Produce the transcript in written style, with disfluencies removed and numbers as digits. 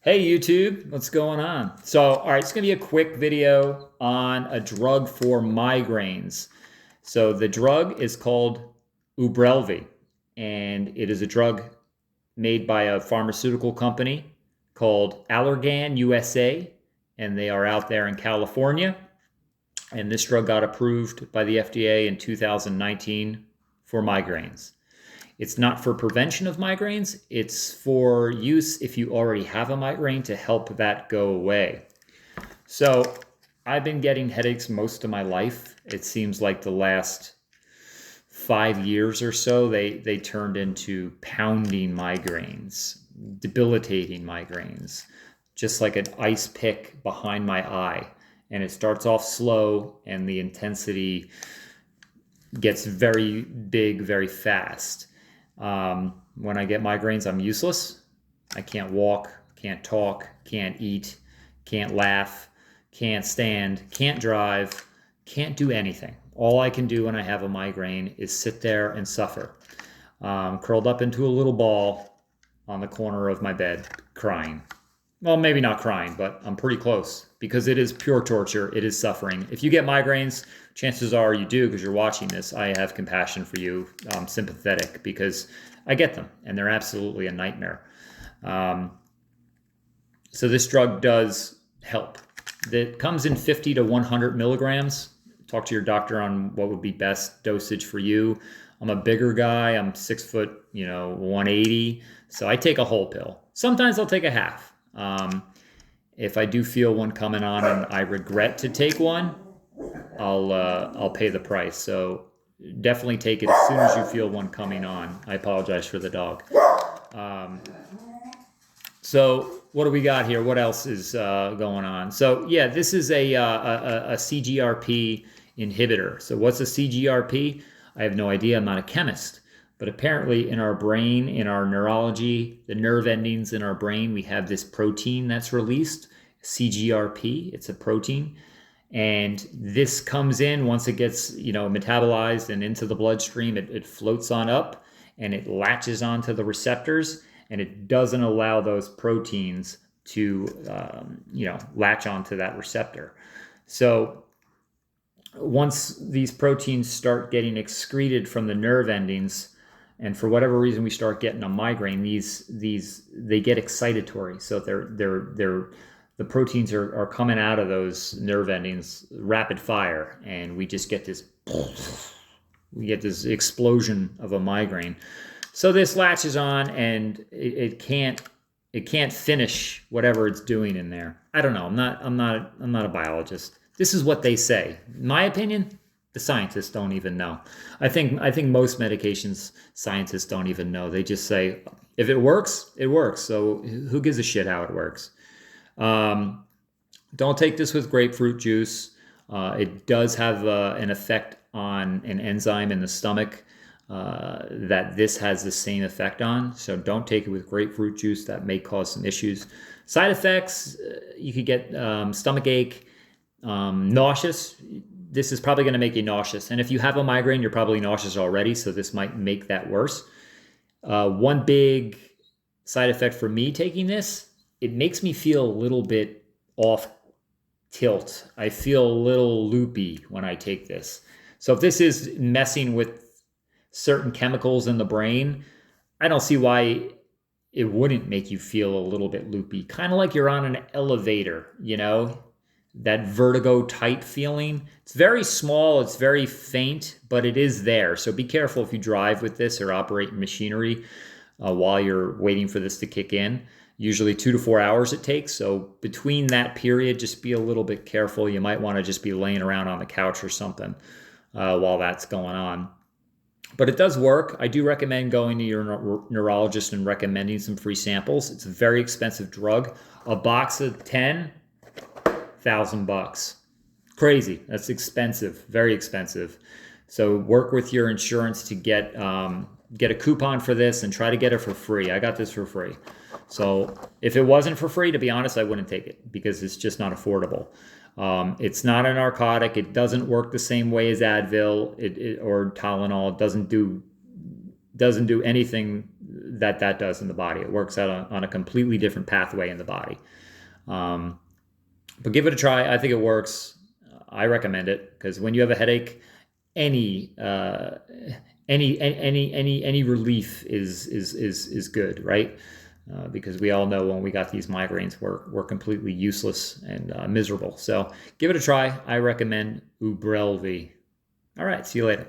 Hey YouTube, what's going on? All right, it's gonna be a quick video on a drug for migraines. So the drug is called Ubrelvy, and it is a drug made by a pharmaceutical company called Allergan USA, and they are out there in California. And this drug got approved by the FDA in 2019 for migraines. It's not for prevention of migraines. It's for use if you already have a migraine to help that go away. So I've been getting headaches most of my life. It seems like the last 5 years or so, they turned into pounding migraines, debilitating migraines, just like an ice pick behind my eye. And it starts off slow and the intensity gets very big, very fast. When I get migraines, I'm useless. I can't walk, can't talk, can't eat, can't laugh, can't stand, can't drive, can't do anything. All I can do when I have a migraine is sit there and suffer, curled up into a little ball on the corner of my bed, crying. Well, maybe not crying, but I'm pretty close because it is pure torture. It is suffering. If you get migraines, chances are you do because you're watching this. I have compassion for you. I'm sympathetic because I get them and they're absolutely a nightmare. Um, so this drug does help. It comes in 50 to 100 milligrams. Talk to your doctor on what would be best dosage for you. I'm a bigger guy. I'm 6 foot, 180. So I take a whole pill. Sometimes I'll take a half. If I do feel one coming on and I regret to take one, I'll pay the price. So definitely take it as soon as you feel one coming on. I apologize for the dog. So what do we got here? What else is going on? So yeah, this is a CGRP inhibitor. So what's a CGRP? I have no idea. I'm not a chemist. But apparently in our brain, in our neurology, the nerve endings in our brain, we have this protein that's released, CGRP. It's a protein. And this comes in once it gets, metabolized and into the bloodstream, it floats on up and it latches onto the receptors and it doesn't allow those proteins to, latch onto that receptor. So once these proteins start getting excreted from the nerve endings, and for whatever reason we start getting a migraine, they get excitatory. So the proteins are coming out of those nerve endings rapid fire, and we just get this explosion of a migraine. So this latches on, and it can't finish whatever it's doing in there. I don't know. I'm not a biologist. This is what they say. In my opinion, the scientists don't even know. I think most medications scientists don't even know. They just say if it works, it works. So who gives a shit how it works? Don't take this with grapefruit juice. It does have an effect on an enzyme in the stomach that this has the same effect on. So don't take it with grapefruit juice. That may cause some issues. Side effects, you could get stomach ache, nauseous. This is probably going to make you nauseous. And if you have a migraine, you're probably nauseous already, so this might make that worse. One big side effect for me taking this, it makes me feel a little bit off tilt. I feel a little loopy when I take this. So if this is messing with certain chemicals in the brain, I don't see why it wouldn't make you feel a little bit loopy. Kind of like you're on an elevator, that vertigo tight feeling. It's very small, it's very faint, but it is there. So be careful if you drive with this or operate machinery while you're waiting for this to kick in. Usually 2 to 4 hours it takes. So between that period, just be a little bit careful. You might want to just be laying around on the couch or something while that's going on. But it does work. I do recommend going to your neurologist and recommending some free samples. It's a very expensive drug. A box of 10, $1,000. Crazy. That's expensive, very expensive. So work with your insurance to get a coupon for this and try to get it for free. I got this for free. So if it wasn't for free, to be honest, I wouldn't take it because it's just not affordable. It's not a narcotic. It doesn't work the same way as Advil or Tylenol. It doesn't do anything that does in the body. It works out on a completely different pathway in the body. But give it a try. I think it works. I recommend it because when you have a headache, any any relief is good, right? Because we all know when we got these migraines, we're completely useless and miserable. So give it a try. I recommend Ubrelvy. All right, see you later.